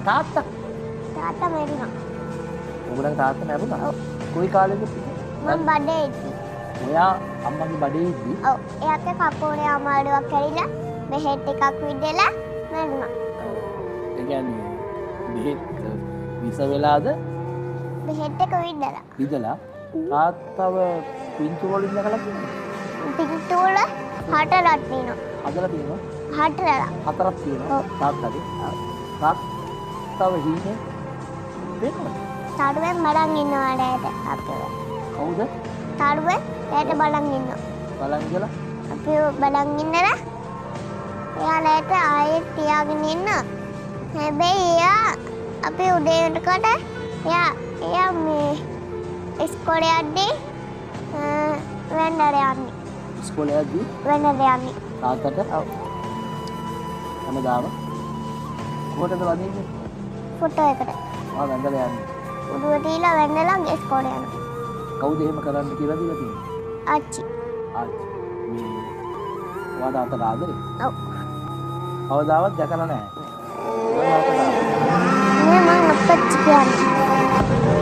තාත්තා මැරුණා. ඔයගොල්ලන්ගේ තාත්තා මැරුණා? කොයි කාලෙද? මම බඩේ ඉද්දි. ඔයා අම්මගේ බඩේ ඉද්දි? ඔව්. එයාගේ කකුලේ අමාරුවක් ඇවිල්ලා බෙහෙත් එකක් විදලා මැරුණා. ඒ කියන්නේ බෙහෙත් විස වෙලාද? බෙහෙත් එක විදලා. විදලා තාත්තව පින්තූර වලින් දැකලා තියෙනවා. පින්තූර හතරක් තියෙනවා. හදලා තියෙනවා. හතරක් තියෙනවා. ඔව්. තාත්තගේ. තාත්තව හිනේ දෙන්නවා. තරුවෙන් බලන් ඉන්නවා රැයට අපිව. කවුද? තරුවෙන් රැයට බලන් ඉන්නවා. බලන් ඉඳලා අපිව බලන් ඉන්නලා එයා රැයට ආයෙත් තියාගෙන ඉන්නවා. හැබැයි එයා අපි උදේ වෙනකොට එයා මේ ඉස්කෝලේ යද්දී වෙන්ඩර යන්නේ. ඉස්කෝලේ යද්දී වෙන්ඩර යන්නේ. තාත්තට හැමදාම කොහෙටද වදින්නේ? ෆොටෝ එකට. වැඳලා යන්නේ. උඩුව තියලා වෙන්නලා ඉස්කෝලේ යනවා. කවුද එහෙම කරන්න කියලා දීලා තියෙන්නේ? ආච්චි. ආච්චි. මේ ඔයාට අතට ආදරේ? ඔව්. කවදාවත් දැකලා නැහැ. ඔයා අතට ආදරේ. මම අපච්චි කියන්නේ.